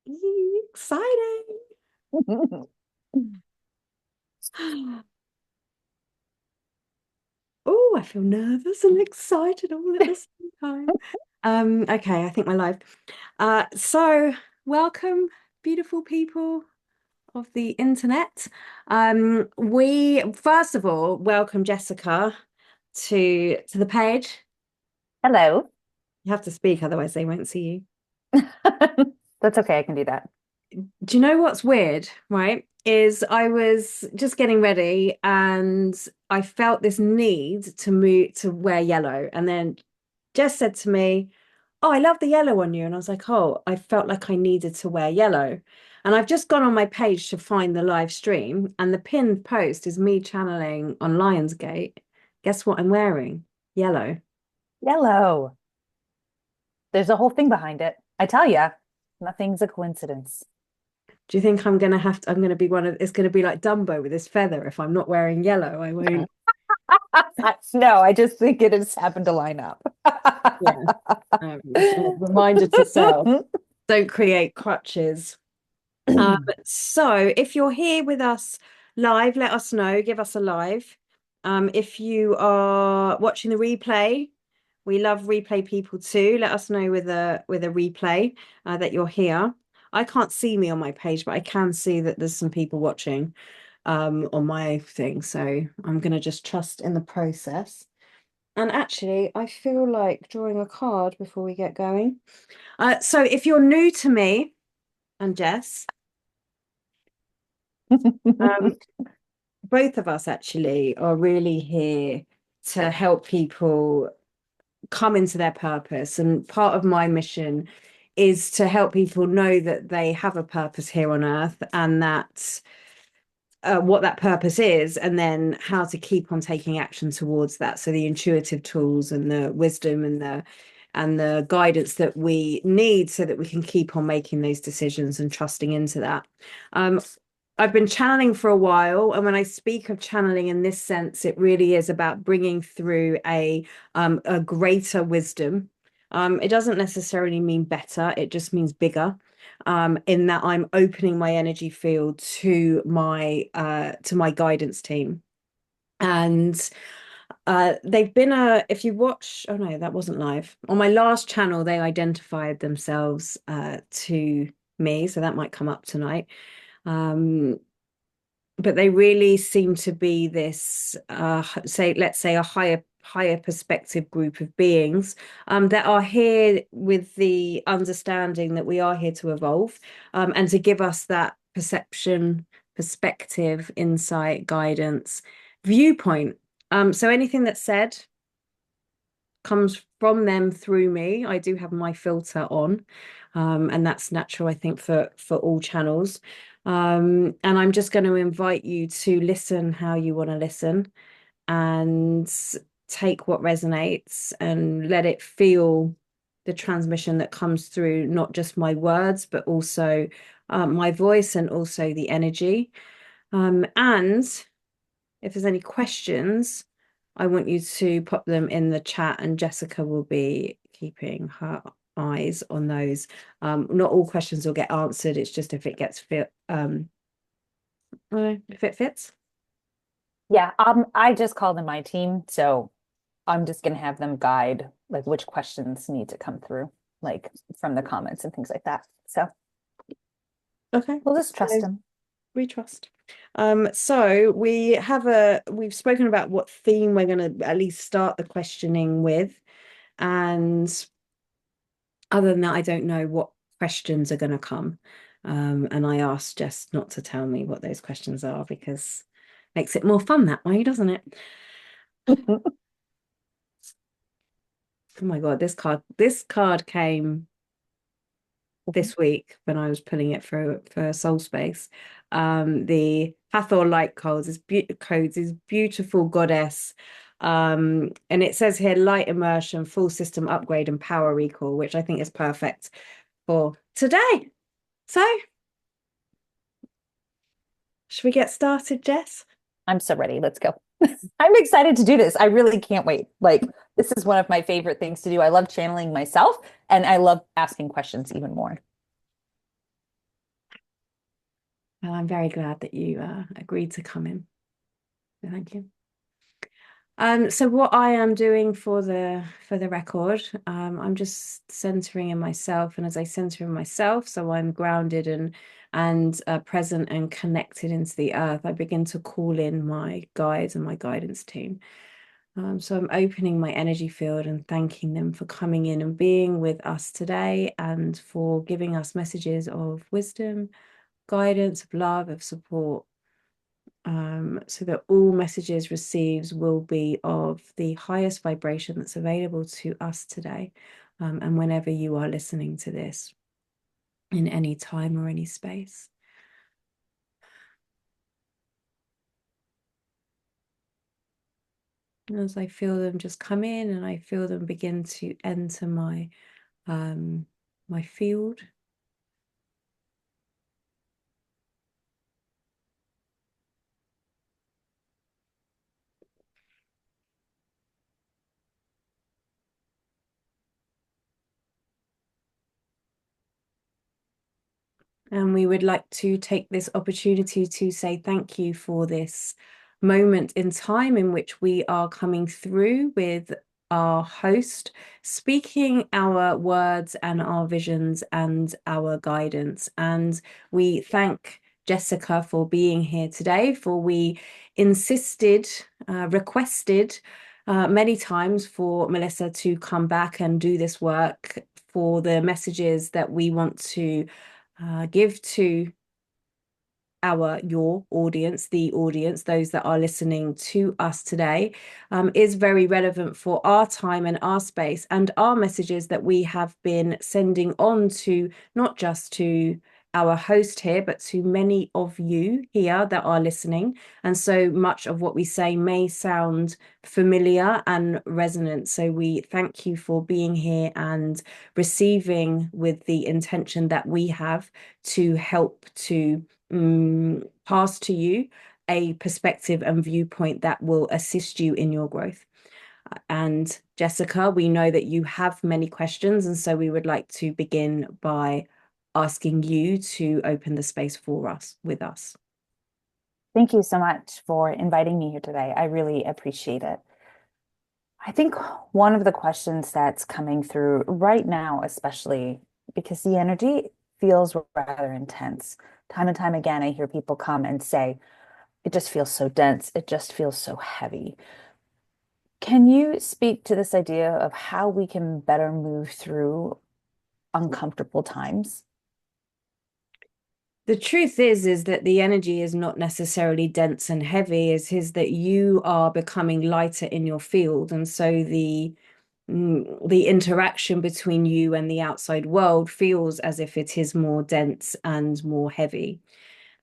Exciting. Oh, I feel nervous and excited all at the same time. Okay, I think we're live. So welcome, beautiful people of the internet. We first of all welcome Jessica to the page. Hello. You have to speak, otherwise they won't see you. That's okay. I can do that. Do you know what's weird, right? Is I was just getting ready and I felt this need to move to wear yellow. And then Jess said to me, "Oh, I love the yellow on you." And I was like, "Oh, I felt like I needed to wear yellow." And I've just gone on my page to find the live stream, and the pinned post is me channeling on Lionsgate. Guess what I'm wearing? Yellow. Yellow. There's a whole thing behind it. I tell ya, nothing's a coincidence. Do you think I'm gonna be one of, it's gonna be like Dumbo with his feather. If I'm not wearing yellow, I won't. No, I just think it has happened to line up. Yeah. Just a reminder to self, don't create crutches. So if you're here with us live, let us know, give us a live. If you are watching the replay, we love replay people too. Let us know with a replay that you're here. I can't see me on my page, but I can see that there's some people watching on my thing. So I'm gonna just trust in the process. And actually, I feel like drawing a card before we get going. So if you're new to me and Jess, um, both of us actually are really here to help people come into their purpose. And part of my mission is to help people know that they have a purpose here on earth and that what that purpose is, and then how to keep on taking action towards that. So the intuitive tools and the wisdom and the guidance that we need so that we can keep on making those decisions and trusting into that. Um, I've been channeling for a while, and when I speak of channeling in this sense, it really is about bringing through a greater wisdom. It doesn't necessarily mean better; it just means bigger. In that I'm opening my energy field to my guidance team, and they've been a. If you watch, oh no, that wasn't live. On my last channel, they identified themselves to me, so that might come up tonight. Um, but they really seem to be this say let's say a higher perspective group of beings that are here with the understanding that we are here to evolve, and to give us that perspective, insight, guidance, viewpoint. So anything that's said comes from them through me. I do have my filter on, and that's natural, I think, for all channels. And I'm just going to invite you to listen how you want to listen and take what resonates and let it feel the transmission that comes through, not just my words, but also my voice and also the energy. And if there's any questions, I want you to pop them in the chat, and Jessica will be keeping her eyes on those. Not all questions will get answered. It's just if it gets fit, if it fits. Yeah, I just called in my team, so I'm just gonna have them guide like which questions need to come through, like from the comments and things like that. So Okay. we'll just trust So them. we trust. So we've spoken about what theme we're going to at least start the questioning with, and other than that, I don't know what questions are going to come. And I asked Jess not to tell me what those questions are because it makes it more fun that way, doesn't it? Oh my God, this card came this week when I was pulling it for Soul Space. The Hathor Light codes is beautiful goddess. And it says here light immersion, full system upgrade, and power recall, which I think is perfect for today. So, should we get started, Jess? I'm so ready. Let's go. I'm excited to do this. I really can't wait. Like, this is one of my favorite things to do. I love channeling myself and I love asking questions even more. And I'm very glad that you agreed to come in. So thank you. So what I am doing for the record, I'm just centering in myself, and as I center in myself, so I'm grounded and present and connected into the earth, I begin to call in my guides and my guidance team. So I'm opening my energy field and thanking them for coming in and being with us today, and for giving us messages of wisdom, guidance, of love, of support, so that all messages received will be of the highest vibration that's available to us today, and whenever you are listening to this, in any time or any space. As I feel them just come in and I feel them begin to enter my field. And we would like to take this opportunity to say thank you for this moment in time in which we are coming through with our host, speaking our words and our visions and our guidance. And we thank Jessica for being here today, for we insisted, requested many times for Melissa to come back and do this work for the messages that we want to give to your audience, the audience, those that are listening to us today, is very relevant for our time and our space and our messages that we have been sending on to, not just to our host here, but to many of you here that are listening. And so much of what we say may sound familiar and resonant. So we thank you for being here and receiving with the intention that we have to help to pass to you a perspective and viewpoint that will assist you in your growth. And Jessica, we know that you have many questions, and so we would like to begin by asking you to open the space for us, with us. Thank you so much for inviting me here today. I really appreciate it. I think one of the questions that's coming through right now, especially because the energy feels rather intense. Time and time again, I hear people come and say, it just feels so dense. It just feels so heavy. Can you speak to this idea of how we can better move through uncomfortable times? The truth is that the energy is not necessarily dense and heavy. Is that you are becoming lighter in your field, and so the interaction between you and the outside world feels as if it is more dense and more heavy.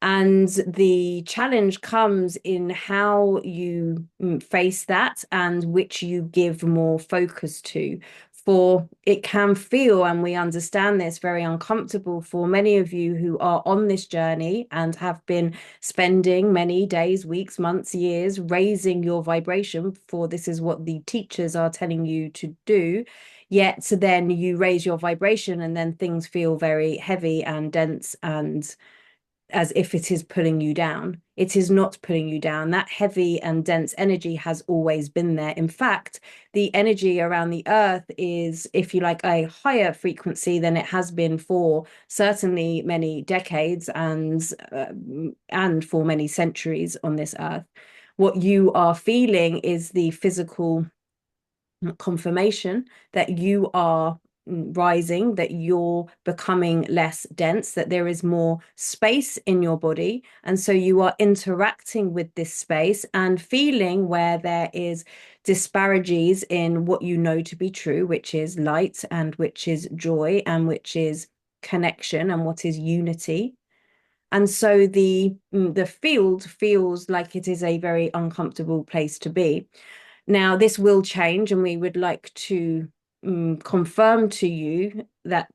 And the challenge comes in how you face that and which you give more focus to. For it can feel, and we understand this, very uncomfortable for many of you who are on this journey and have been spending many days, weeks, months, years raising your vibration, for this is what the teachers are telling you to do. Yet then you raise your vibration and then things feel very heavy and dense and as if it is pulling you down. It is not pulling you down. That heavy and dense energy has always been there. In fact, the energy around the earth is, if you like, a higher frequency than it has been for certainly many decades and for many centuries on this earth. What you are feeling is the physical confirmation that you are rising, that you're becoming less dense, that there is more space in your body. And so you are interacting with this space and feeling where there is disparities in what you know to be true, which is light and which is joy and which is connection and what is unity. And so the field feels like it is a very uncomfortable place to be. Now, this will change, and we would like to confirm to you that,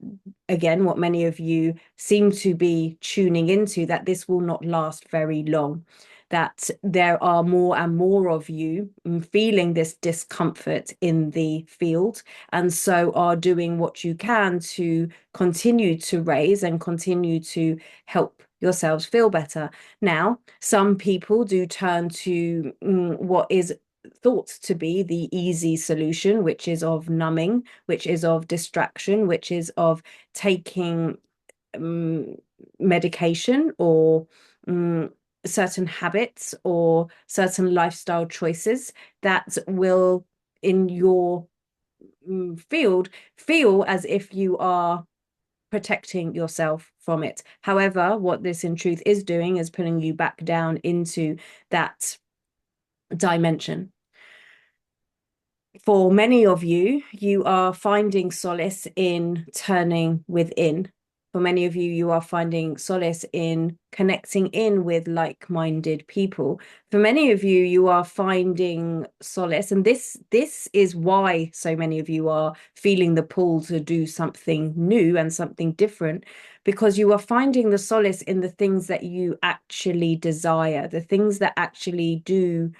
again, what many of you seem to be tuning into, that this will not last very long. that there are more and more of you feeling this discomfort in the field, and so are doing what you can to continue to raise and continue to help yourselves feel better. Now, some people do turn to what is thought to be the easy solution, which is of numbing, which is of distraction, which is of taking medication or certain habits or certain lifestyle choices that will, in your field, feel as if you are protecting yourself from it. However, what this in truth is doing is pulling you back down into that dimension. For many of you, you are finding solace in turning within. For many of you, you are finding solace in connecting in with like-minded people. For many of you, you are finding solace, and this is why so many of you are feeling the pull to do something new and something different, because you are finding the solace in the things that you actually desire, the things that actually do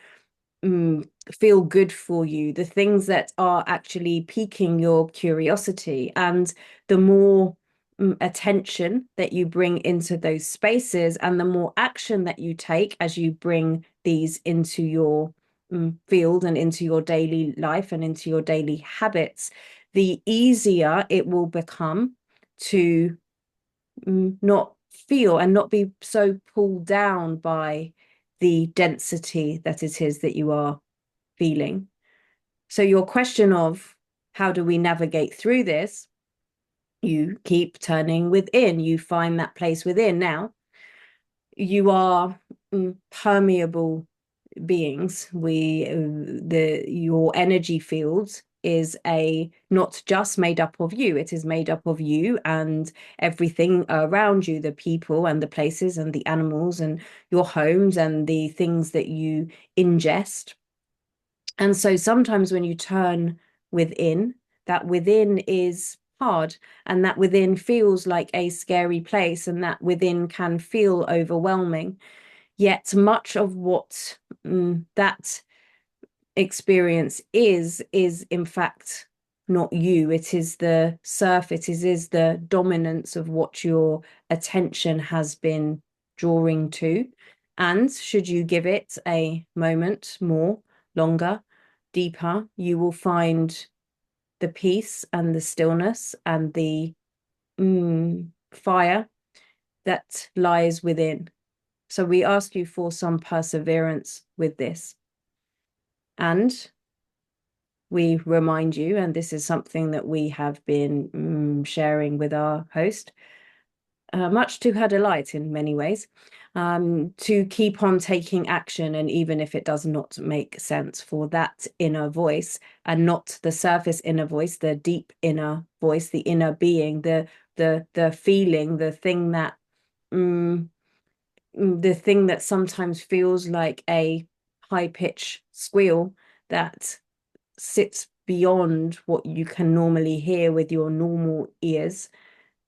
feel good for you, the things that are actually piquing your curiosity. And the more attention that you bring into those spaces, and the more action that you take as you bring these into your field and into your daily life and into your daily habits, the easier it will become to not feel and not be so pulled down by the density that it is that you are feeling. So your question of how do we navigate through this, you keep turning within, you find that place within. Now, you are permeable beings. Your energy field is not just made up of you, it is made up of you and everything around you, the people and the places and the animals and your homes and the things that you ingest. And so sometimes when you turn within, that within is hard, and that within feels like a scary place, and that within can feel overwhelming. Yet much of what that experience is in fact not you. It is the surface, it is the dominance of what your attention has been drawing to. And should you give it a moment more, longer, deeper, you will find the peace and the stillness and the fire that lies within. So we ask you for some perseverance with this. And we remind you, and this is something that we have been sharing with our host, much to her delight in many ways, to keep on taking action. And even if it does not make sense, for that inner voice, and not the surface inner voice, the deep inner voice, the inner being, the feeling, the thing that sometimes feels like a high-pitched squeal that sits beyond what you can normally hear with your normal ears.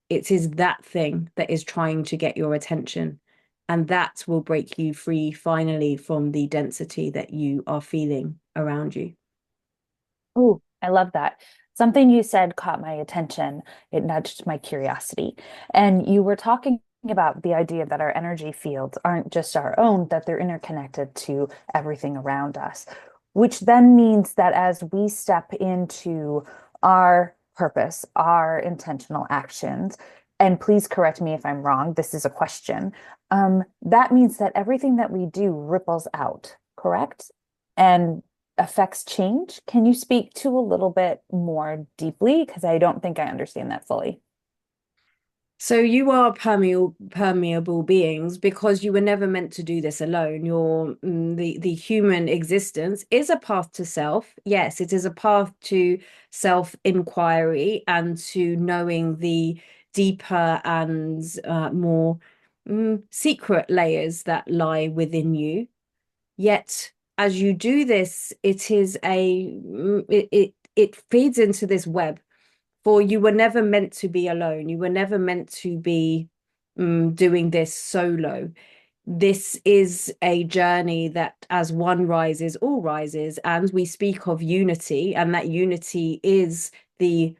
It is that thing that is trying to get your attention, and that will break you free finally from the density that you are feeling around you. Oh, I love that. Something you said caught my attention. It nudged my curiosity. And you were talking about the idea that our energy fields aren't just our own, that they're interconnected to everything around us, which then means that as we step into our purpose, our intentional actions, and please correct me if I'm wrong, this is a question, that means that everything that we do ripples out, correct? And affects change. Can you speak to a little bit more deeply? Because I don't think I understand that fully. So you are permeable beings because you were never meant to do this alone. The human existence is a path to self. Yes, it is a path to self-inquiry and to knowing the deeper and more secret layers that lie within you. Yet, as you do this, it feeds into this web. For you were never meant to be alone. You were never meant to be doing this solo. this is a journey that as one rises, all rises, and we speak of unity, and that unity is the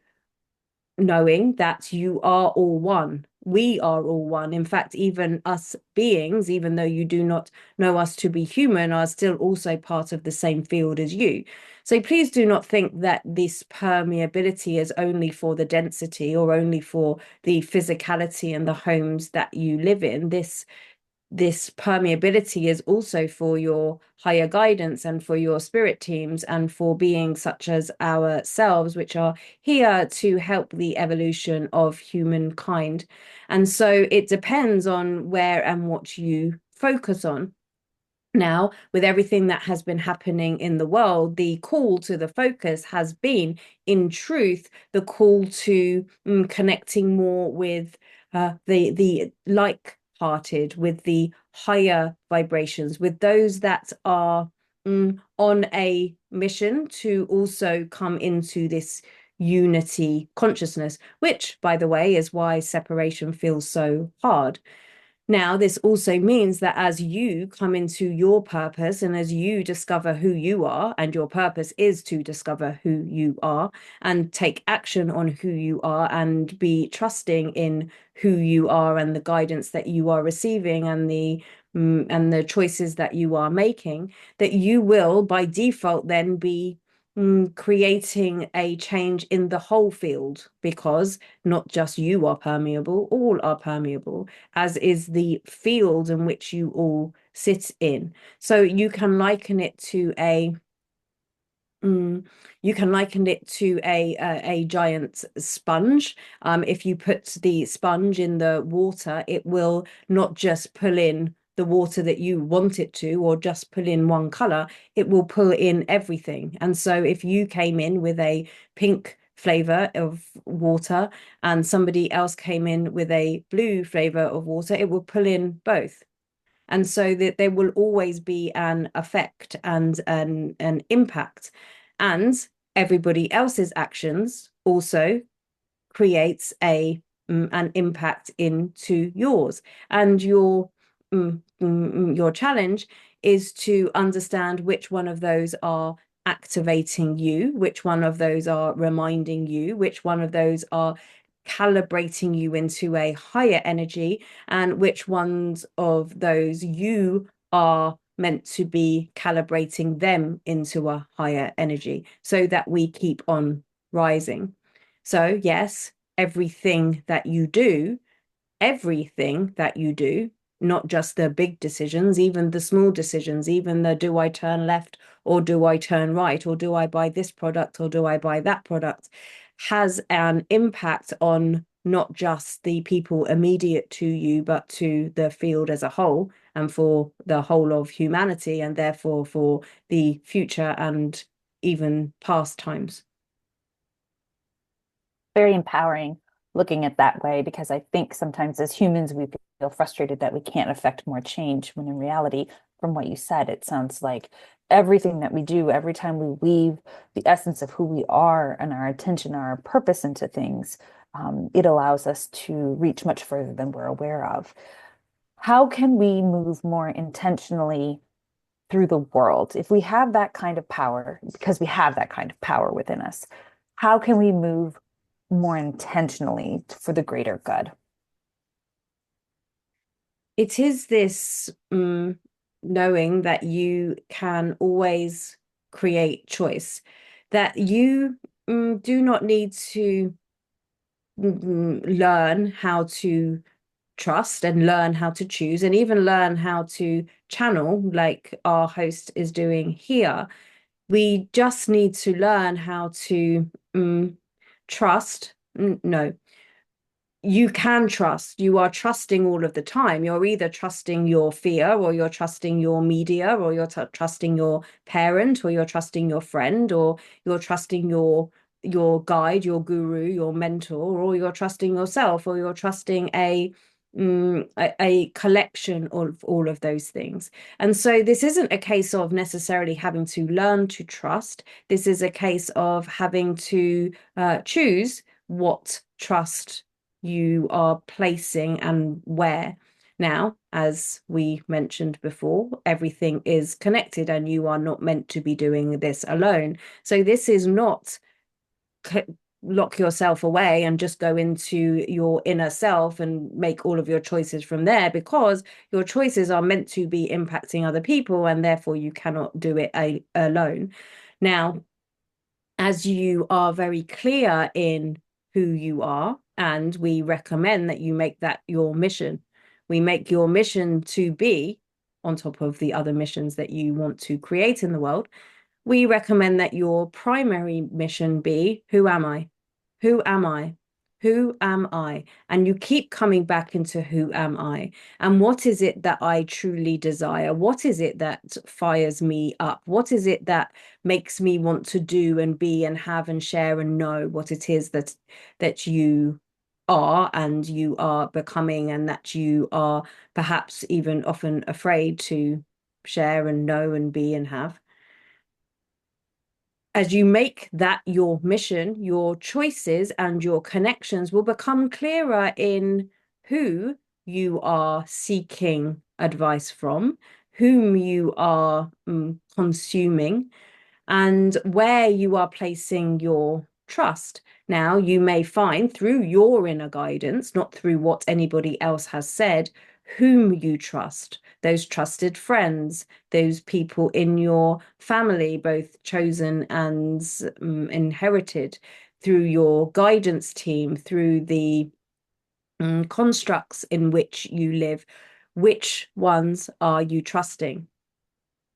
knowing that you are all one. We are all one. In fact, even us beings, even though you do not know us to be human, are still also part of the same field as you. So please do not think that this permeability is only for the density or only for the physicality and the homes that you live in. This permeability is also for your higher guidance and for your spirit teams and for beings such as ourselves, which are here to help the evolution of humankind. And so it depends on where and what you focus on. Now, with everything that has been happening in the world, the call to the focus has been, in truth, the call to connecting more with the like-hearted, with the higher vibrations, with those that are on a mission to also come into this unity consciousness, which, by the way, is why separation feels so hard. Now, this also means that as you come into your purpose and as you discover who you are, and your purpose is to discover who you are and take action on who you are and be trusting in who you are and the guidance that you are receiving and the choices that you are making, that you will by default then be creating a change in the whole field, because not just you are permeable, all are permeable, as is the field in which you all sit in. So you can liken it to a giant sponge. If you put the sponge in the water, it will not just pull in the water that you want it to, or just pull in one color, it will pull in everything. And so if you came in with a pink flavor of water and somebody else came in with a blue flavor of water, it will pull in both. And so that there will always be an effect and an impact. And everybody else's actions also creates an impact into yours. And your challenge is to understand which one of those are activating you, which one of those are reminding you, which one of those are calibrating you into a higher energy, and which ones of those you are meant to be calibrating them into a higher energy so that we keep on rising. So yes, everything that you do, not just the big decisions, even the small decisions, even the do I turn left or do I turn right, or do I buy this product or do I buy that product, has an impact on not just the people immediate to you, but to the field as a whole and for the whole of humanity, and therefore for the future and even past times. Very empowering looking at that way, because I think sometimes as humans we feel frustrated that we can't affect more change, when in reality, from what you said, it sounds like everything that we do, every time we weave the essence of who we are and our attention, our purpose into things, it allows us to reach much further than we're aware of. How can we move more intentionally through the world if we have that kind of power, because we have that kind of power within us? How can we move more intentionally for the greater good? It is this knowing that you can always create choice, that you do not need to learn how to trust and learn how to choose and even learn how to channel like our host is doing here. We just need to learn how to trust. No, you can trust. You are trusting all of the time. You're either trusting your fear, or you're trusting your media, or you're trusting your parent, or you're trusting your friend, or you're trusting your guide, your guru, your mentor, or you're trusting yourself, or you're trusting a collection of all of those things. And so this isn't a case of necessarily having to learn to trust. This is a case of having to choose what trust you are placing and where. Now, as we mentioned before, everything is connected and you are not meant to be doing this alone. So this is not lock yourself away and just go into your inner self and make all of your choices from there, because your choices are meant to be impacting other people and therefore you cannot do it alone. Now, as you are very clear in who you are, and we recommend that you make that your mission. We make your mission to be, on top of the other missions that you want to create in the world, we recommend that your primary mission be, who am I? Who am I? Who am I? And you keep coming back into who am I? And what is it that I truly desire? What is it that fires me up? What is it that makes me want to do and be and have and share and know what it is that you are and you are becoming, and that you are perhaps even often afraid to share and know and be and have? As you make that your mission, your choices and your connections will become clearer in who you are seeking advice from, whom you are consuming, and where you are placing your trust. Now, you may find through your inner guidance, not through what anybody else has said, whom you trust, those trusted friends, those people in your family, both chosen and inherited, through your guidance team, through the constructs in which you live. Which ones are you trusting?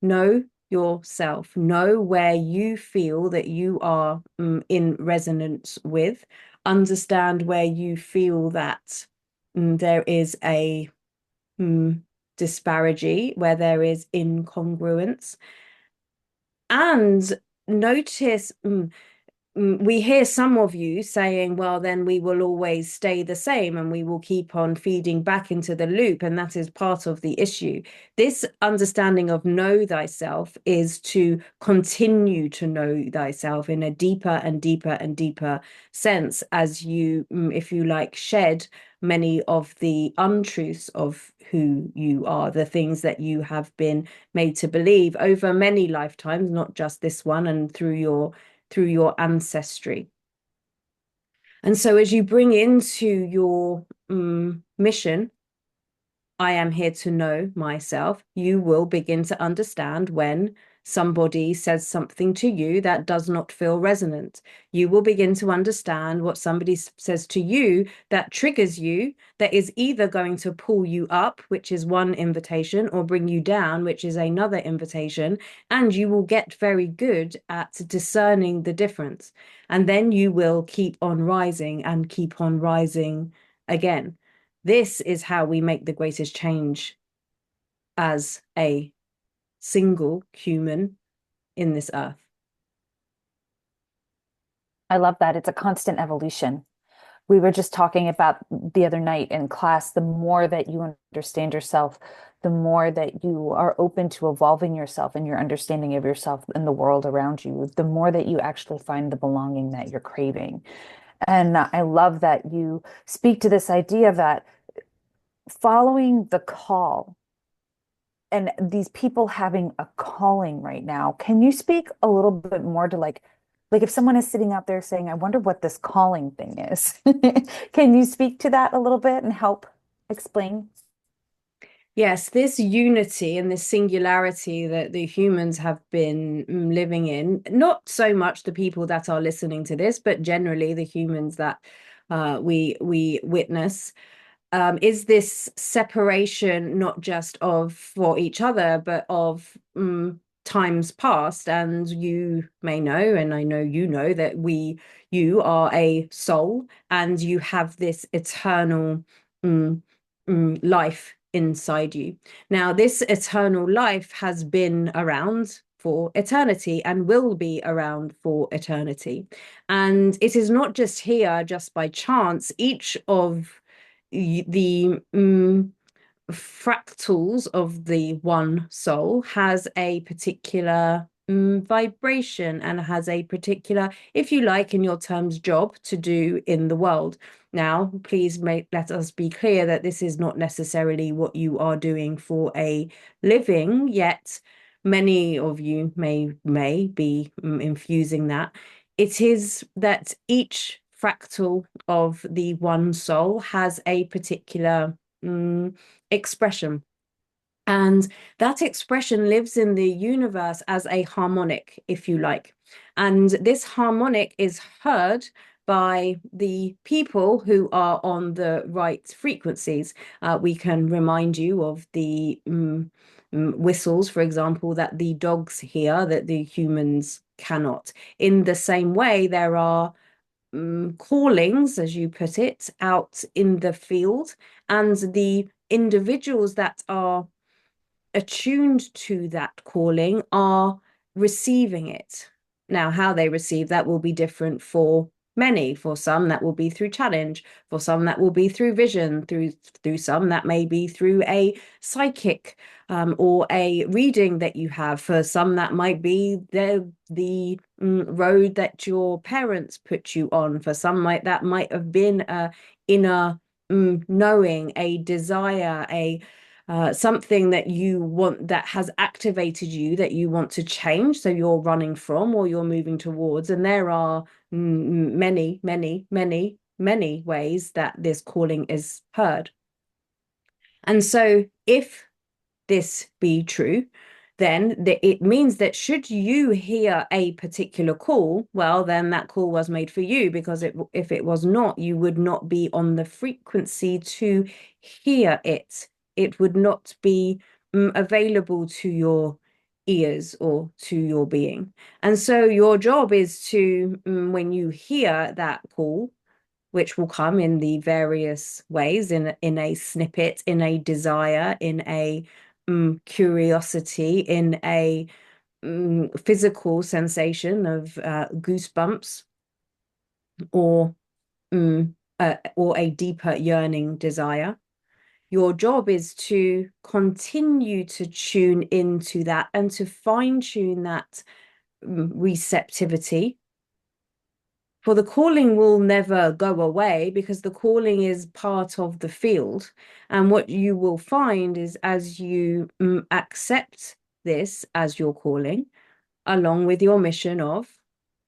Know yourself, know where you feel that you are in resonance with, understand where you feel that there is a disparity, where there is incongruence, and notice. We hear some of you saying, well, then we will always stay the same and we will keep on feeding back into the loop. And that is part of the issue. This understanding of know thyself is to continue to know thyself in a deeper and deeper and deeper sense, as you, if you like, shed many of the untruths of who you are, the things that you have been made to believe over many lifetimes, not just this one, and through your ancestry. And so as you bring into your mission, I am here to know myself, you will begin to understand when somebody says something to you that does not feel resonant. You will begin to understand what somebody says to you that triggers you, that is either going to pull you up, which is one invitation, or bring you down, which is another invitation. And you will get very good at discerning the difference. And then you will keep on rising and keep on rising again. This is how we make the greatest change as a single human in this earth. I love that. It's a constant evolution. We were just talking about the other night in class, the more that you understand yourself, the more that you are open to evolving yourself and your understanding of yourself and the world around you, the more that you actually find the belonging that you're craving. And I love that you speak to this idea that following the call and these people having a calling right now. Can you speak a little bit more to like if someone is sitting out there saying, I wonder what this calling thing is. Can you speak to that a little bit and help explain? Yes, this unity and this singularity that the humans have been living in, not so much the people that are listening to this, but generally the humans that we witness, is this separation not just of for each other, but of times past. And you may know, and I know you know, that you are a soul and you have this eternal life inside you. Now, this eternal life has been around for eternity and will be around for eternity. And it is not just here just by chance. Each of the fractals of the one soul has a particular vibration and has a particular, if you like, in your terms, job to do in the world. Now, please let us be clear that this is not necessarily what you are doing for a living, yet many of you may be infusing that. It is that each fractal of the one soul has a particular expression. And that expression lives in the universe as a harmonic, if you like. And this harmonic is heard by the people who are on the right frequencies. We can remind you of the whistles, for example, that the dogs hear that the humans cannot. In the same way, there are callings, as you put it, out in the field, and the individuals that are attuned to that calling are receiving it. Now, how they receive that will be different for many. For some, that will be through challenge. For some, that will be through vision. Through some, that may be through a psychic or a reading that you have. For some, that might be the road that your parents put you on. For some, that might have been a inner knowing, a desire, a something that you want, that has activated you, that you want to change, so you're running from or you're moving towards. And there are many, many, many, many ways that this calling is heard. And so if this be true, then it means that should you hear a particular call, well, then that call was made for you, because if it was not, you would not be on the frequency to hear it. It would not be available to your ears or to your being. And so your job is to, when you hear that call, which will come in the various ways, in a snippet, in a desire, in a curiosity, in a physical sensation of goosebumps, or a deeper yearning desire. Your job is to continue to tune into that and to fine tune that receptivity. For the calling will never go away, because the calling is part of the field. And what you will find is, as you accept this as your calling, along with your mission of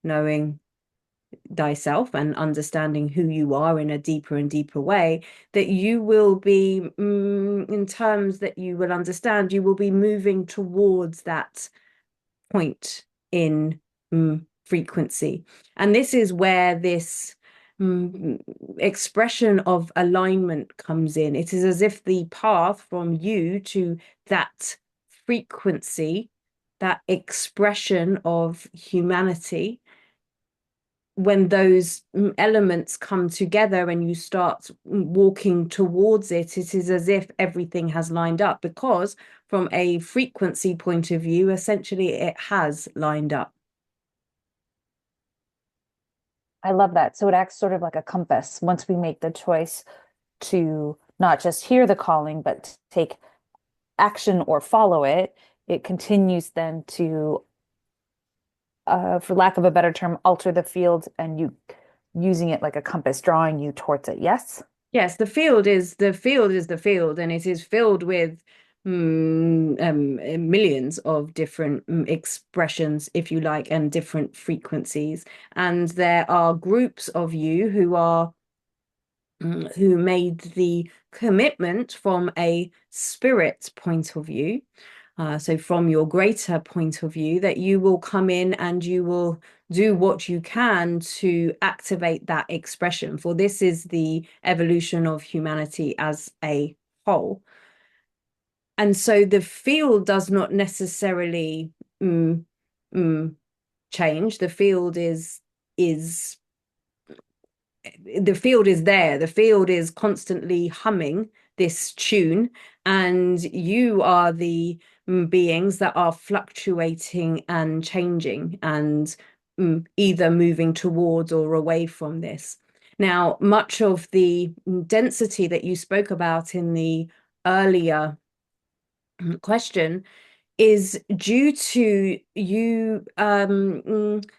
knowing thyself and understanding who you are in a deeper and deeper way, that you will be, in terms that you will understand, you will be moving towards that point in frequency. And this is where this expression of alignment comes in. It is as if the path from you to that frequency, that expression of humanity, when those elements come together and you start walking towards it, it is as if everything has lined up, because from a frequency point of view, essentially it has lined up. I love that. So it acts sort of like a compass. Once we make the choice to not just hear the calling, but take action or follow it, it continues then to, for lack of a better term, alter the field, and you using it like a compass, drawing you towards it. Yes? Yes, the field is the field, and it is filled with millions of different expressions, if you like, and different frequencies. And there are groups of you who are who made the commitment from a spirit point of view. So from your greater point of view, that you will come in and you will do what you can to activate that expression. For this is the evolution of humanity as a whole. And so the field does not necessarily change. The field is the field is there. The field is constantly humming this tune, and you are the beings that are fluctuating and changing, and either moving towards or away from this. Now, much of the density that you spoke about in the earlier question is due to you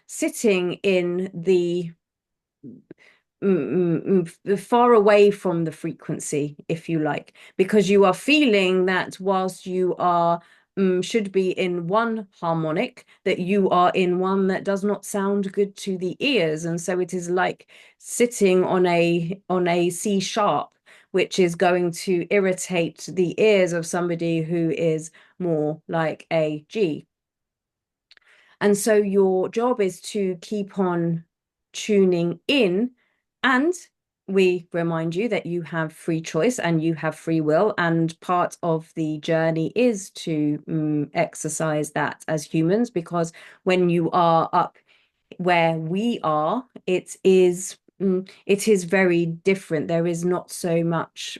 sitting in the far away from the frequency, if you like, because you are feeling that whilst you are should be in one harmonic, that you are in one that does not sound good to the ears, and so it is like sitting on a C sharp, which is going to irritate the ears of somebody who is more like a G. And so your job is to keep on tuning in. And we remind you that you have free choice and you have free will. And part of the journey is to exercise that as humans, because when you are up where we are, it is very different. There is not so much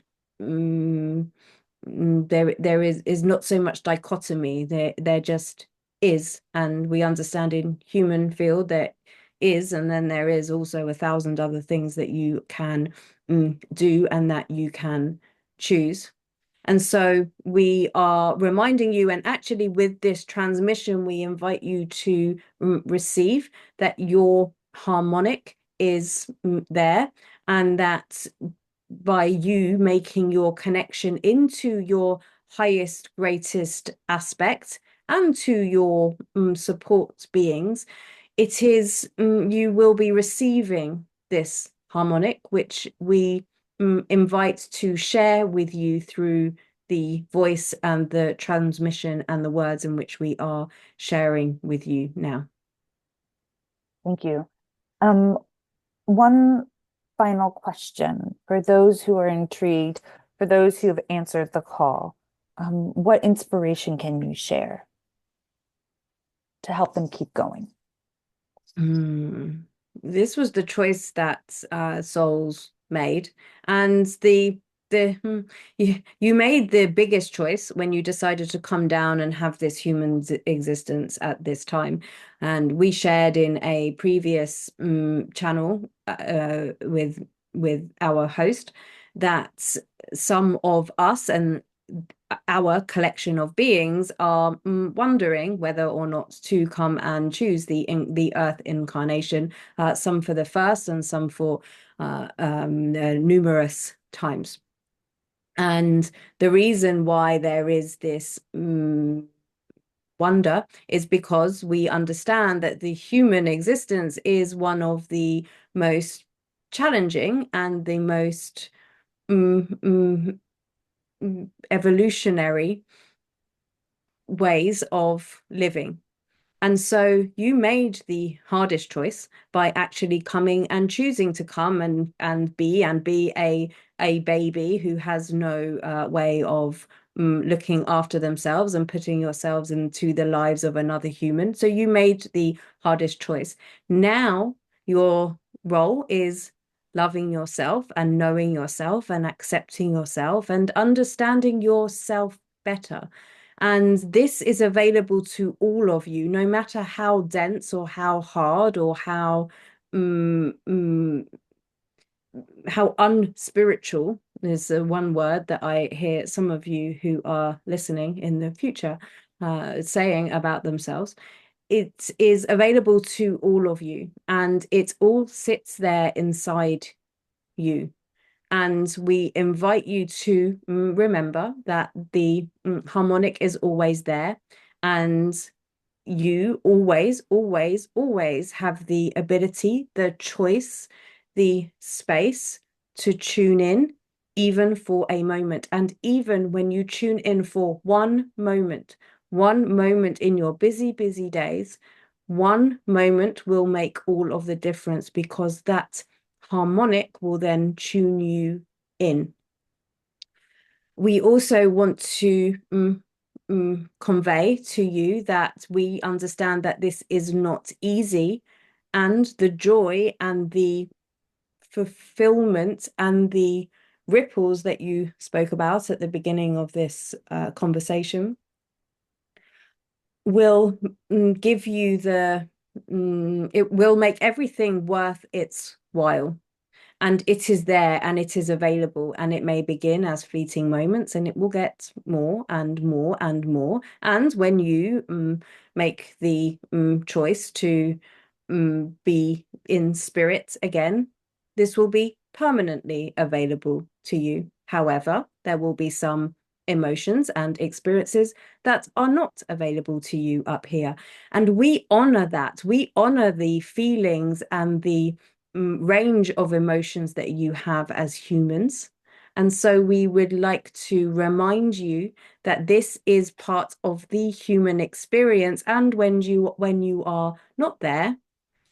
there is not so much dichotomy. There just is, and we understand in human field there is, and then there is also 1,000 other things that you can do and that you can choose. And so we are reminding you, and actually with this transmission, we invite you to receive that your harmonic is there, and that by you making your connection into your highest, greatest aspect and to your support beings, it is you will be receiving this harmonic, which we invite to share with you through the voice and the transmission and the words in which we are sharing with you now. Thank you. One final question for those who are intrigued, for those who have answered the call. What inspiration can you share to help them keep going? This was the choice that souls made, and you made the biggest choice when you decided to come down and have this human existence at this time. And we shared in a previous channel with our host that some of us and our collection of beings are wondering whether or not to come and choose the Earth incarnation, some for the first and some for numerous times. And the reason why there is this wonder is because we understand that the human existence is one of the most challenging and the most evolutionary ways of living. And so you made the hardest choice by actually coming and choosing to come and be a baby who has no way of looking after themselves and putting yourselves into the lives of another human. So you made the hardest choice. Now your role is loving yourself and knowing yourself and accepting yourself and understanding yourself better. And this is available to all of you, no matter how dense or how hard or how unspiritual is one word that I hear some of you who are listening in the future saying about themselves. It is available to all of you, and it all sits there inside you. And we invite you to remember that the harmonic is always there, and you always, always, always have the ability, the choice, the space to tune in, even for a moment. And even when you tune in for one moment in your busy, busy days, one moment will make all of the difference, because that harmonic will then tune you in. We also want to convey to you that we understand that this is not easy, and the joy and the fulfillment and the ripples that you spoke about at the beginning of this conversation will give you it will make everything worth its while. and it is there and it is available, and it may begin as fleeting moments and it will get more and more and more. And when you make the choice to be in spirit again, this will be permanently available to you. However, there will be some emotions and experiences that are not available to you up here. And we honor that. We honor the feelings and the range of emotions that you have as humans. And so we would like to remind you that this is part of the human experience. And when you are not there,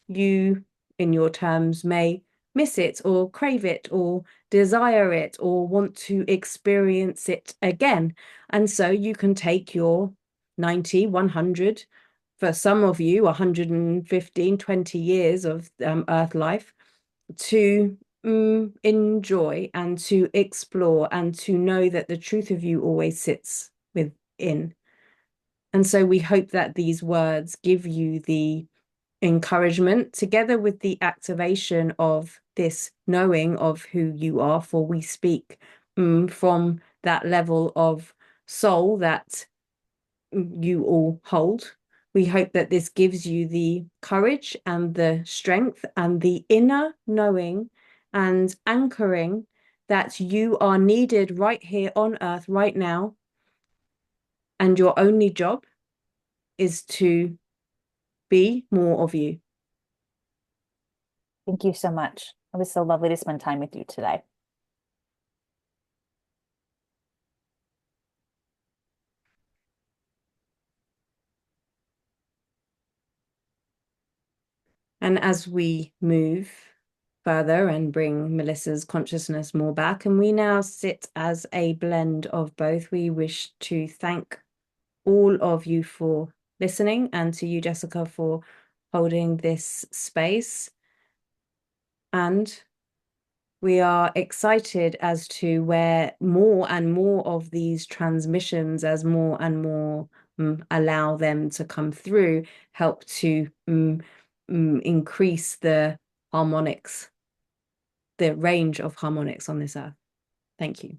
you, in your terms, may miss it or crave it or desire it or want to experience it again. And so you can take your 90, 100, for some of you, 115, 20 years of Earth life to enjoy and to explore and to know that the truth of you always sits within. And so we hope that these words give you the encouragement together with the activation of this knowing of who you are, for we speak from that level of soul that you all hold. We hope that this gives you the courage and the strength and the inner knowing and anchoring that you are needed right here on earth right now. And your only job is to be more of you. Thank you so much. It was so lovely to spend time with you today. And as we move further and bring Melissa's consciousness more back, and we now sit as a blend of both, we wish to thank all of you for listening, and to you, Jessica, for holding this space. And we are excited as to where more and more of these transmissions, as more and more allow them to come through, help to increase the harmonics, the range of harmonics on this earth. Thank you.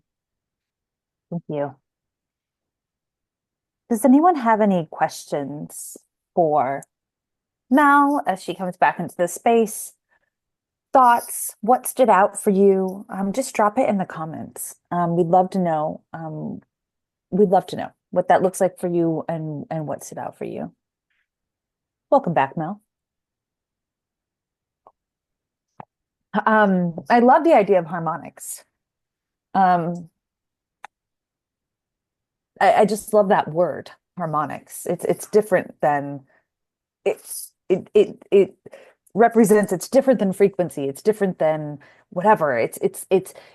Thank you. Does anyone have any questions for Mel as she comes back into the space? Thoughts? What stood out for you? Just drop it in the comments. We'd love to know. We'd love to know what that looks like for you and what stood out for you. Welcome back, Mel. I love the idea of harmonics. I just love that word, harmonics. It's different than it represents, it's different than frequency, it's different than whatever. It's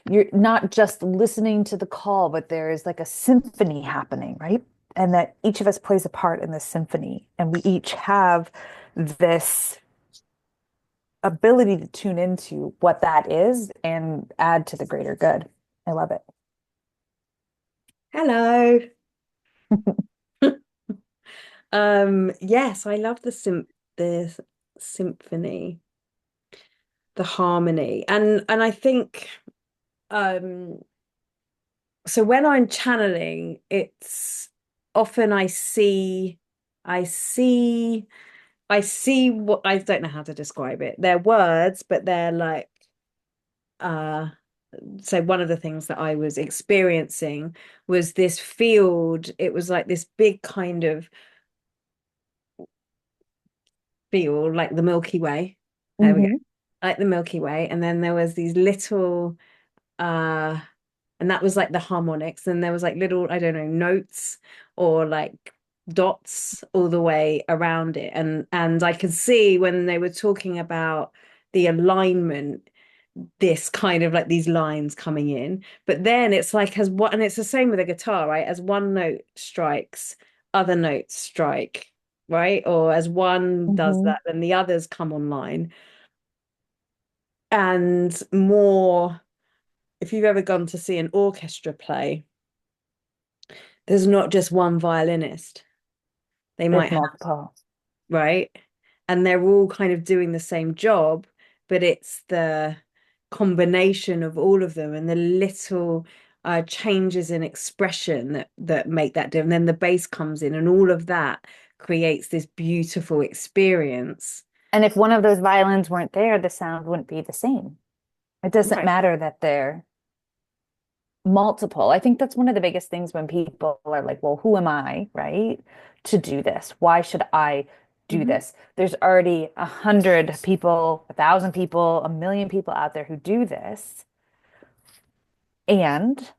you're not just listening to the call, but there is like a symphony happening, right? And that each of us plays a part in this symphony, and we each have this ability to tune into what that is and add to the greater good. I love it. Hello. Yes, I love the symphony, the harmony. And I think so when I'm channeling, it's often I see what, I don't know how to describe it. They're words, but they're like so one of the things that I was experiencing was this field. It was like this big kind of field, like the Milky Way. There we go. Like the Milky Way. And then there was these little and that was like the harmonics. And there was like little, I don't know, notes or like dots all the way around it. And I could see when they were talking about the alignment, this kind of like these lines coming in. But then it's like as what, and it's the same with a guitar, right? As one note strikes, other notes strike, right? Or as one does that, then the others come online. And more, if you've ever gone to see an orchestra play, there's not just one violinist. They might have, multiple. right? And they're all kind of doing the same job, but it's the combination of all of them and the little changes in expression that make that difference. And then the bass comes in, and all of that creates this beautiful experience. And if one of those violins weren't there, the sound wouldn't be the same. It doesn't Right. matter that they're multiple. I think that's one of the biggest things when people are like, well, who am I, right, to do this? Why should I do Mhm. this? There's already 100 people, 1,000 people, 1,000,000 people out there who do this. And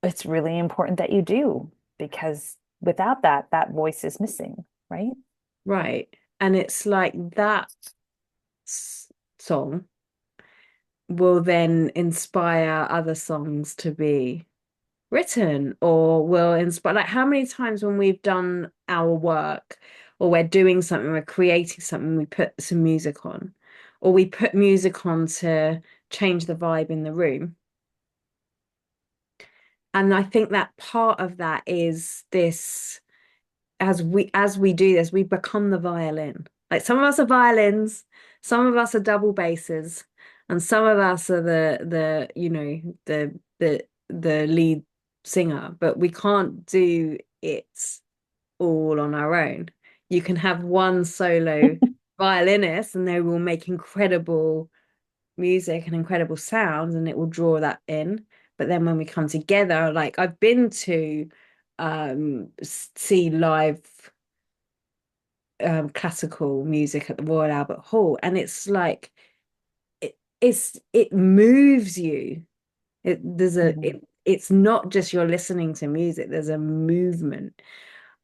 it's really important that you do, because without that, that voice is missing, right? Right. And it's like that song will then inspire other songs to be written, or will inspire, like how many times when we've done our work or we're doing something, we're creating something, we put some music on, or we put music on to change the vibe in the room. And I think that part of that is this, as we do this, we become the violin. Like some of us are violins, some of us are double basses, and some of us are the lead singer, but we can't do it all on our own. You can have one solo violinist and they will make incredible music and incredible sounds and it will draw that in. But then when we come together, like I've been to see live classical music at the Royal Albert Hall, and it's like it moves you. Mhm. It's not just you're listening to music, there's a movement.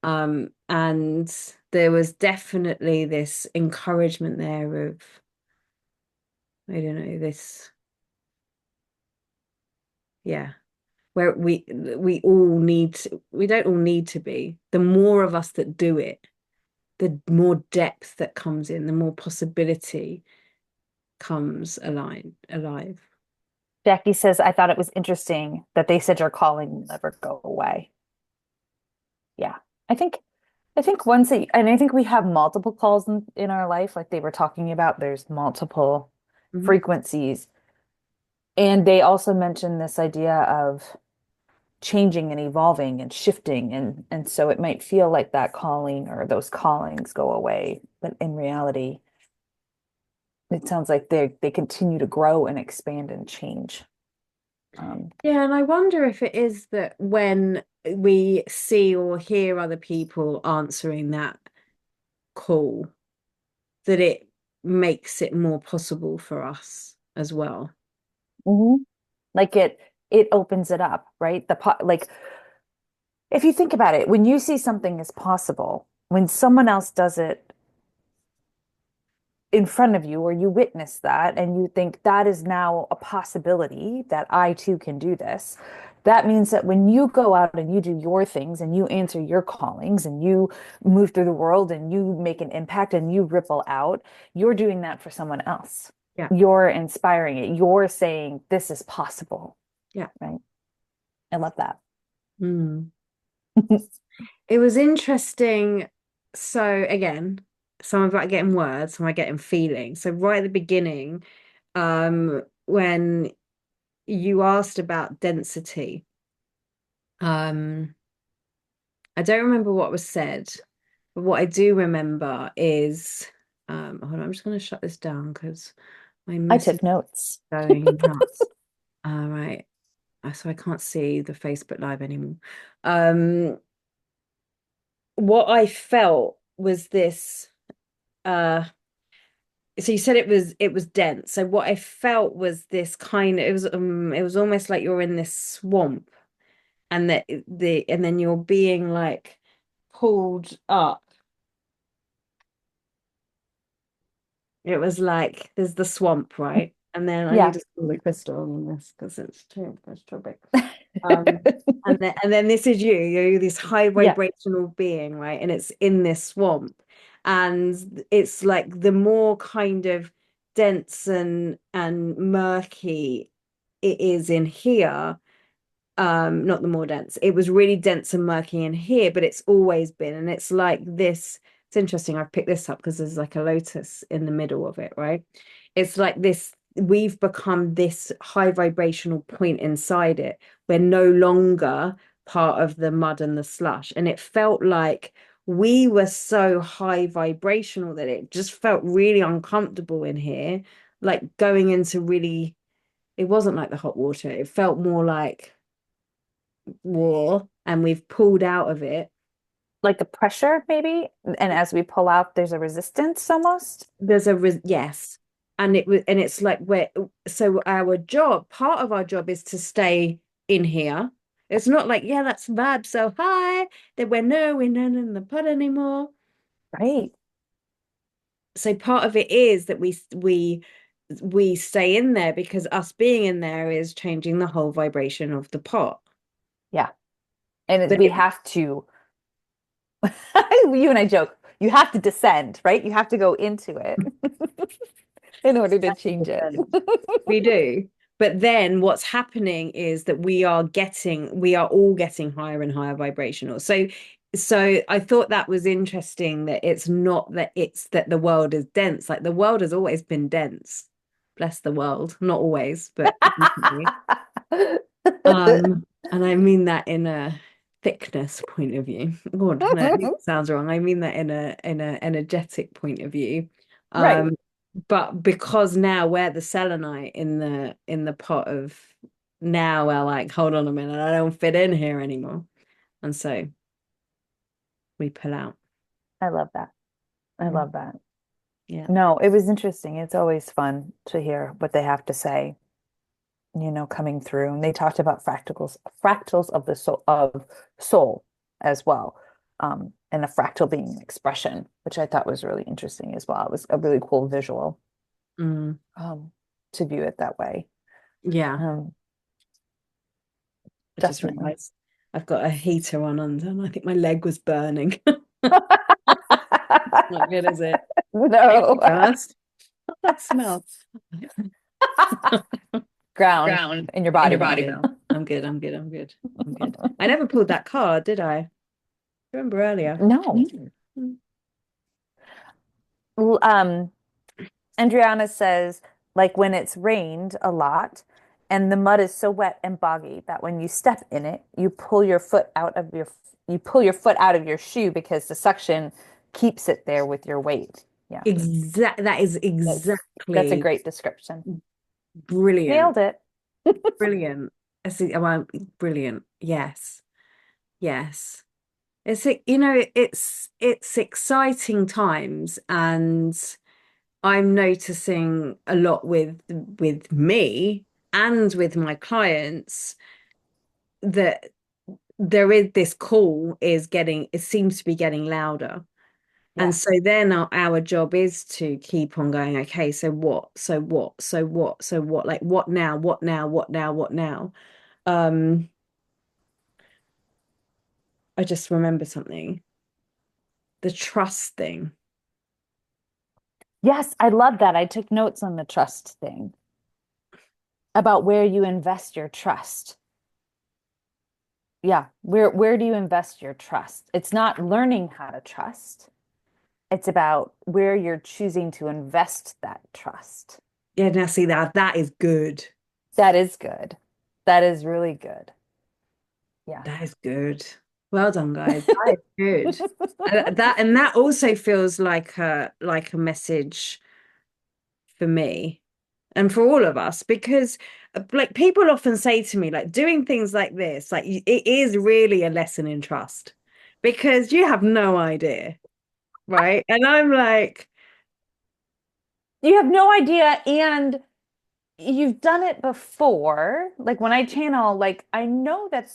And there was definitely this encouragement there of, I don't know, this, yeah, where we don't all need to be. The more of us that do it, the more depth that comes in, the more possibility comes alive. Jackie says, I thought it was interesting that they said your calling will never go away. Yeah. I think I think once a, and I think we have multiple calls in our life, like they were talking about, there's multiple Mhm. frequencies. And they also mentioned this idea of changing and evolving and shifting. And so it might feel like that calling or those callings go away. But in reality, it sounds like they continue to grow and expand and change. Um, Yeah, and I wonder if it is that when we see or hear other people answering that call, that it makes it more possible for us as well. mhm. Like it opens it up, right? Like if you think about it, when you see something as possible, when someone else does it in front of you or you witness that and you think that is now a possibility that I too can do this, that means that when you go out and you do your things and you answer your callings and you move through the world and you make an impact and you ripple out, you're doing that for someone else. Yeah. You're inspiring it. You're saying this is possible, Yeah. right? I love that. Mm. It was interesting. So again, some about getting words, some about getting feelings. So right at the beginning, when you asked about density, um, I don't remember what was said, but what I do remember is, hold on, I'm just going to shut this down because my I message took notes. is going nuts. All right. So I can't see the Facebook Live anymore. Um, what I felt was this, so you said it was dense. So what I felt was this kind of, it was almost like you're in this swamp and and then you're being like pulled up. It was like there's the swamp, right? And then I need Yeah. to spill the crystal on this because it's too big. Um, and then this is you're this high Yeah. vibrational being, right? And it's in this swamp. And it's like the more kind of dense and murky it is in here, not the more dense. It was really dense and murky in here, but it's always been. And it's like this. It's interesting. I've picked this up because there's like a lotus in the middle of it, right? It's like we've become this high vibrational point inside it. We're no longer part of the mud and the slush. And it felt like we were so high vibrational that it just felt really uncomfortable in here, like going into really, it wasn't like the hot water. It felt more like war, and we've pulled out of it. Like the pressure, maybe. And as we pull out, there's a resistance almost. There's a yes. And it's like we're so our job, part of our job is to stay in here. It's not like, yeah, that's vibe so high that we're not in the pod anymore. Right. So part of it is that we stay in there because us being in there is changing the whole vibration of the pot. Yeah. And But we have to, you and I joke, you have to descend, right? You have to go into it in order to change it. we do. But then what's happening is that we are all getting higher and higher vibrational. So I thought that was interesting, that it's not that it's that the world is dense. Like the world has always been dense. Bless the world. Not always, but recently. And I mean that in a thickness point of view. God, no, it sounds wrong. I mean that in a energetic point of view. Right. But because now we're the selenite in the pot of, now we're like, hold on a minute, I don't fit in here anymore. And so we pull out. I love that. I love that. Yeah. No, it was interesting. It's always fun to hear what they have to say, coming through. And they talked about fractals of the soul as well. And a fractal being an expression, which I thought was really interesting as well. It was a really cool visual Mm. to view it that way. Yeah. I just Definitely. realized I've got a heater on under, and I think my leg was burning. Not good, is it? No. First. That smells. Ground in your body now. I'm good. I'm good. I'm good. I'm good. I never pulled that card, did I? Remember earlier? No. Mm. Um, Andriana says, like when it's rained a lot and the mud is so wet and boggy that when you step in it, you pull your foot out of your shoe because the suction keeps it there with your weight. Yeah. That is That's a exactly great description. brilliant. Nailed it. Brilliant. I see. Well, brilliant. Yes. Yes. It's exciting times, and I'm noticing a lot with me and with my clients that there is this call it seems to be getting louder. Yeah. And so then our job is to keep on going, okay, so what? So what? So what? So what? Like what now? What now? What now? What now? Um, I just remember something. The trust thing. Yes, I love that. I took notes on the trust thing about where you invest your trust. Yeah, where do you invest your trust? It's not learning how to trust. It's about where you're choosing to invest that trust. Yeah, now see that is good. That is good. That is really good. Yeah. That is good. Well done, guys. That is good. That also feels like a message for me and for all of us, because like people often say to me, like doing things like this, like it is really a lesson in trust, because you have no idea, right? And I'm like, You have no idea, and you've done it before. Like when I channel, like I know that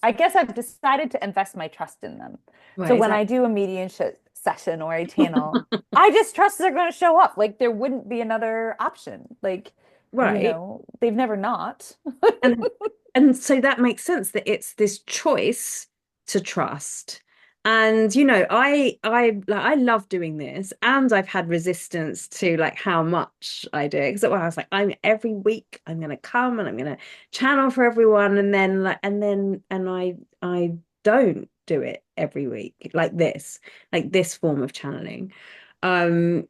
I guess I've decided to invest my trust in them. So right, is when that I do a mediumship session or a channel, I just trust they're going to show up. Like there wouldn't be another option. Like, right? they've never not. And and so that makes sense, that it's this choice to trust. And I love doing this, and I've had resistance to like how much I do it, because I was like, I'm every week I'm gonna come and I'm gonna channel for everyone, and then I don't do it every week like this form of channeling. um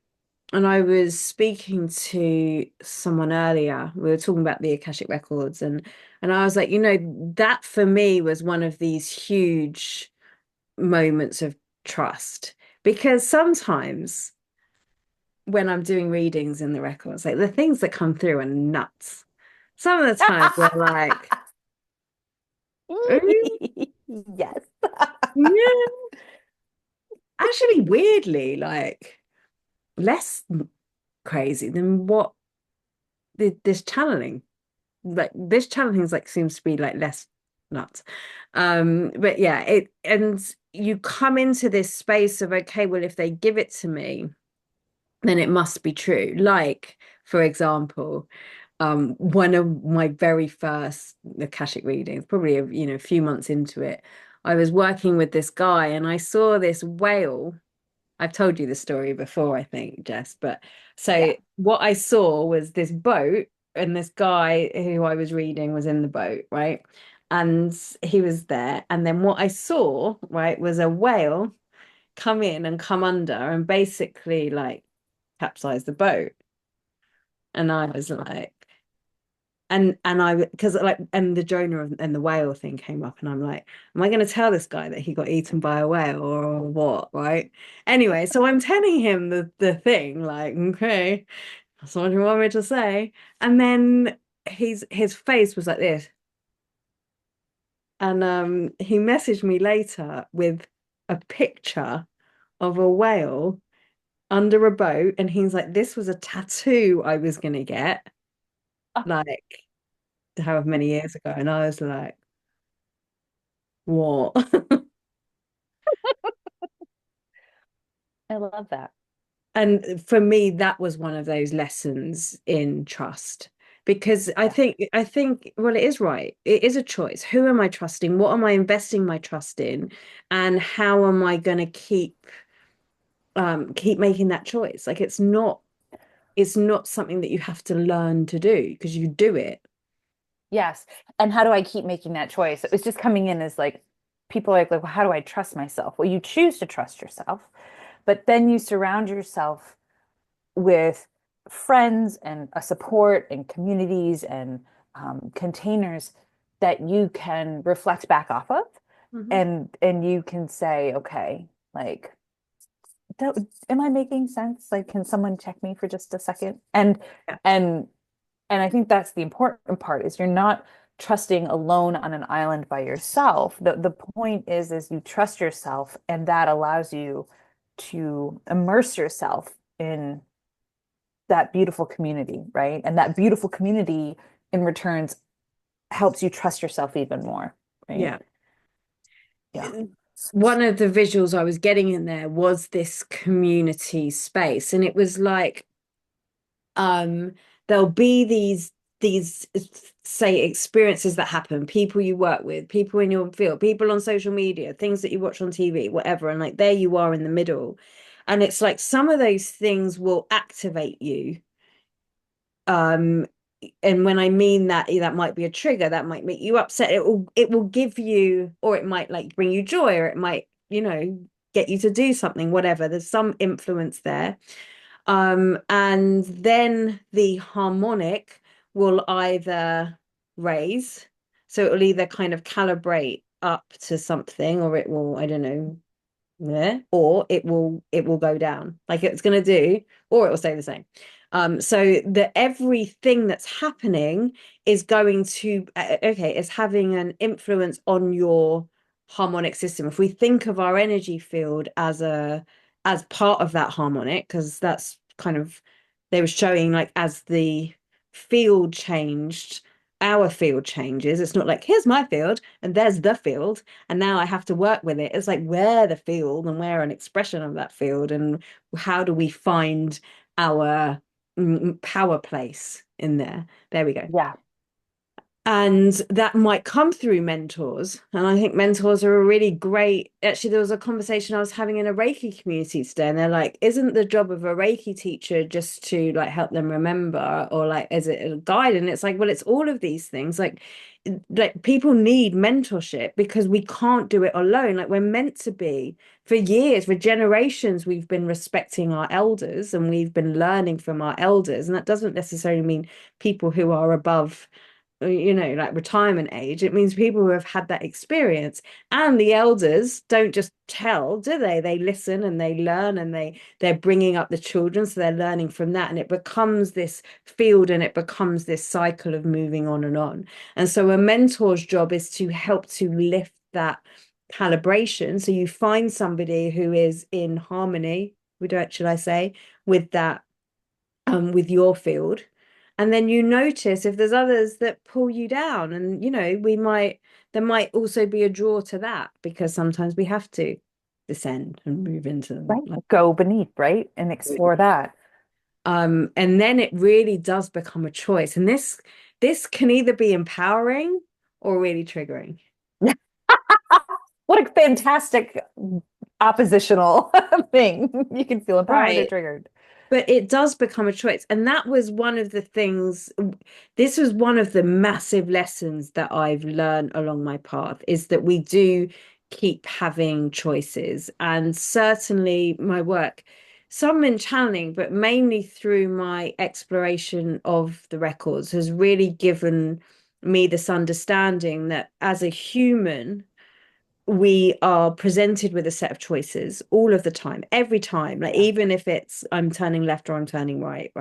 and I was speaking to someone earlier. We were talking about the Akashic Records, and I was like, that for me was one of these huge moments of trust, because sometimes when I'm doing readings in the records, like the things that come through are nuts. Some of the time we're like, "Oh, Yes. yeah," actually weirdly like less crazy than what this channeling. Like this channeling is like seems to be like less nuts. But yeah, it and you come into this space of, okay, well, if they give it to me, then it must be true. Like, for example, one of my very first Akashic readings, probably a few months into it, I was working with this guy and I saw this whale. I've told you the story before, I think, Jess, but so Yeah. what I saw was this boat, and this guy who I was reading was in the boat, right? And he was there. And then what I saw, right, was a whale come in and come under and basically like capsize the boat. And I was like, and I because like and the Jonah and the whale thing came up, and I'm like, am I going to tell this guy that he got eaten by a whale or what? Right. Anyway, so I'm telling him the thing, like, okay, that's what you want me to say. And then his face was like this. And he messaged me later with a picture of a whale under a boat, and he's like, this was a tattoo I was gonna get like however many years ago. And I was like, what? I love that. And for me, that was one of those lessons in trust. Because Yeah. I think, well, it is right. It is a choice. Who am I trusting? What am I investing my trust in? And how am I going to keep making that choice? Like it's not something that you have to learn to do because you do it. Yes. And how do I keep making that choice? It was just coming in as like people are like, well, how do I trust myself? Well, you choose to trust yourself, but then you surround yourself with friends and a support and communities and containers that you can reflect back off of, Mhm. and you can say, okay, like, am I making sense? Like, can someone check me for just a second? Yeah. And and I think that's the important part is you're not trusting alone on an island by yourself. The point is you trust yourself, and that allows you to immerse yourself in that beautiful community, right? And that beautiful community in returns helps you trust yourself even more, right? Yeah. Yeah. One of the visuals I was getting in there was this community space, and it was like um there'll be these say experiences that happen, people you work with, people in your field, people on social media, things that you watch on TV, whatever, and like there you are in the middle, and it's like some of those things will activate you. um and when I mean that, that might be a trigger, that might make you upset, it will give you, or it might like bring you joy, or it might get you to do something, whatever, there's some influence there. And then the harmonic will either raise, so it will either kind of calibrate up to something, or it will, I don't know, yeah, or it will go down like it's going to do, or it will stay the same. So that everything that's happening is going to okay, is having an influence on your harmonic system. If we think of our energy field as part of that harmonic, because that's kind of, they were showing like as the field changed, our field changes. It's not like here's my field and there's the field and now I have to work with it. It's like we're the field and we're an expression of that field, and how do we find our power place in there? There we go. Yeah. And that might come through mentors. And I think mentors are a really great. Actually, there was a conversation I was having in a Reiki community today, and they're like, isn't the job of a Reiki teacher just to like help them remember, or like is it a guide? And it's like, well, it's all of these things. Like people need mentorship because we can't do it alone. Like we're meant to be. For years, for generations, we've been respecting our elders and we've been learning from our elders. And that doesn't necessarily mean people who are above, like retirement age. It means people who have had that experience. And the elders don't just tell, do they listen and they learn, and they're bringing up the children, so they're learning from that, and it becomes this field and it becomes this cycle of moving on and on. And so a mentor's job is to help to lift that calibration, so you find somebody who is in harmony, should I say, with that, with your field. And then you notice if there's others that pull you down, and there might also be a draw to that, because sometimes we have to descend and move into Right. like, Go beneath, right? And explore that. and then it really does become a choice. And this can either be empowering or really triggering. What a fantastic oppositional thing. You can feel empowered or Right. triggered. But it does become a choice. And that was one of the things, this was one of the massive lessons that I've learned along my path, is that we do keep having choices. And certainly my work, some in channeling, but mainly through my exploration of the records, has really given me this understanding that as a human, we are presented with a set of choices all of the time, every time, like Yeah. even if it's I'm turning left or I'm turning right,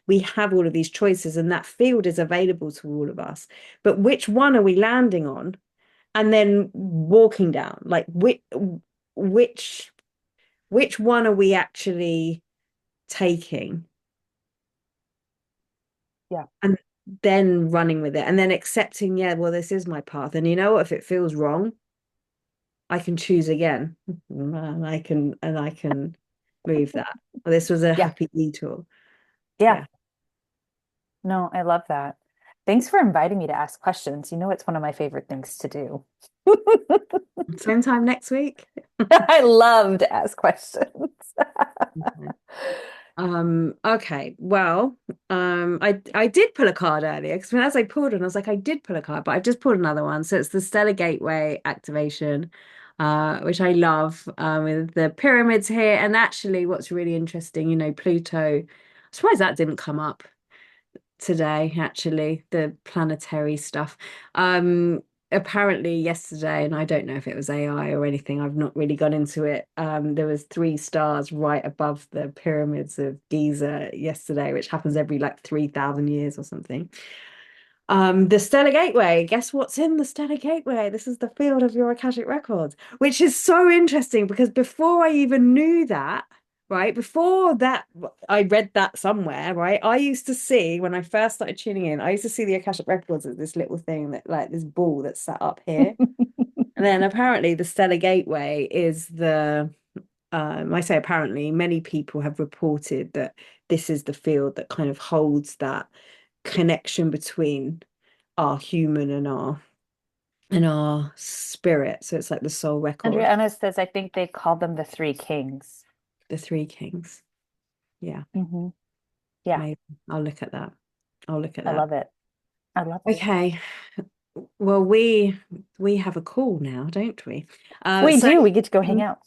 we have all of these choices, and that field is available to all of us. But which one are we landing on and then walking down? Like which which one are we actually taking, Yeah. and then running with it, and then accepting, yeah, well, this is my path, and you know what, if it feels wrong, I can choose again, and I can move that. Well, this was a Yeah. happy detour. Yeah. Yeah. No, I love that. Thanks for inviting me to ask questions. You know, it's one of my favorite things to do. Same time next week. I love to ask questions. Okay. Okay. Well, I did pull a card earlier, because as I pulled one, I was like, I did pull a card, but I've just pulled another one. So it's the Stellar Gateway activation, which I love, with the pyramids here. And actually, what's really interesting, Pluto, I'm surprised that didn't come up today, actually, the planetary stuff. Apparently yesterday, and I don't know if it was AI or anything, I've not really gone into it. There was three stars right above the pyramids of Giza yesterday, which happens every like 3,000 years or something. The Stellar Gateway, guess what's in the Stellar Gateway? This is the field of your Akashic records, which is so interesting, because before I even knew that, right, before that, I read that somewhere, right, I used to see, when I first started tuning in, I used to see the Akashic records as this little thing, that like this ball that's sat up here. And then apparently the Stellar Gateway is I say apparently, many people have reported that this is the field that kind of holds that connection between our human and our spirit. So it's like the soul Andrea record, Ennis says, I think they call them the Three Kings. the three kings. Yeah, Hmm. Yeah, maybe I'll look at that. I'll look at I that. love it. I love it. Okay. Well, we have a call now, don't we? We So do. We get to go hang out.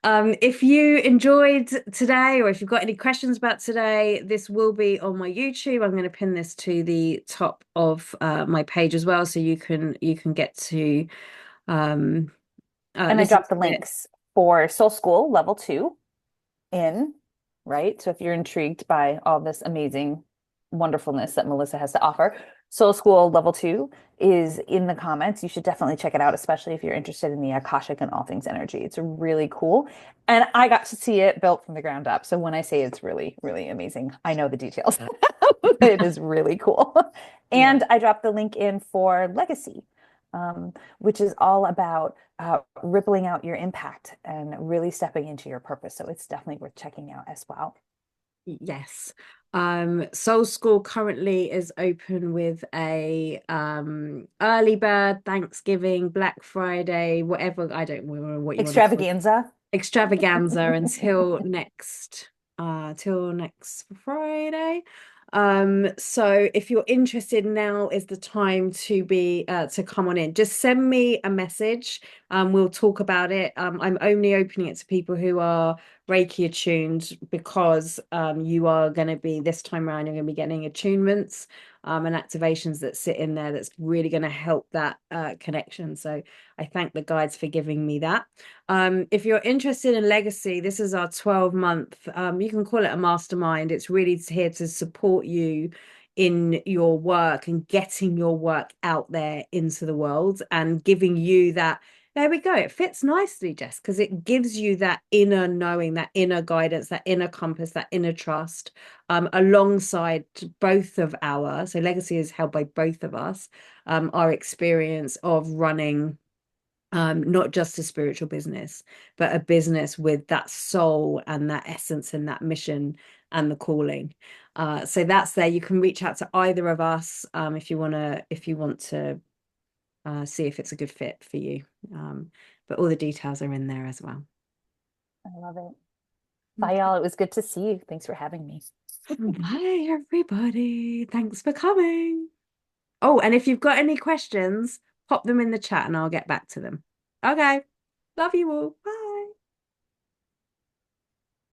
if you enjoyed today, or if you've got any questions about today, this will be on my YouTube. I'm going to pin this to the top of my page as well, so you can get to um And I listen dropped the to it. links for Soul School Level 2 in, right? So if you're intrigued by all this amazing wonderfulness that Melissa has to offer, Soul School Level 2 is in the comments. You should definitely check it out, especially if you're interested in the Akashic and all things energy. It's really cool. And I got to see it built from the ground up. So when I say it's really, really amazing, I know the details. It is really cool. Yeah. And I dropped the link in for Legacy, which is all about rippling out your impact and really stepping into your purpose. So it's definitely worth checking out as well. Yes. Soul School currently is open with a early bird, Thanksgiving, Black Friday, whatever. I don't know what you want to call it, Extravaganza. extravaganza till next Friday. So if you're interested, now is the time to come on in. Just send me a message. We'll talk about it. I'm only opening it to people who are Reiki attuned, because you are going to be, this time around, you're going to be getting attunements and activations that sit in there that's really going to help that connection. So I thank the guides for giving me that. If you're interested in legacy, this is our 12-month, you can call it a mastermind. It's really here to support you in your work and getting your work out there into the world and giving you that. There we go. It fits nicely, Jess, because it gives you that inner knowing, that inner guidance, that inner compass, that inner trust, alongside both of our. So legacy is held by both of us, our experience of running not just a spiritual business, but a business with that soul and that essence and that mission and the calling. So that's there. You can reach out to either of us if you want to see if it's a good fit for you. But all the details are in there as well. I love it. Bye, y'all. It was good to see you. Thanks for having me. Bye, everybody. Thanks for coming. Oh, and if you've got any questions, pop them in the chat and I'll get back to them. Okay. Love you all. Bye.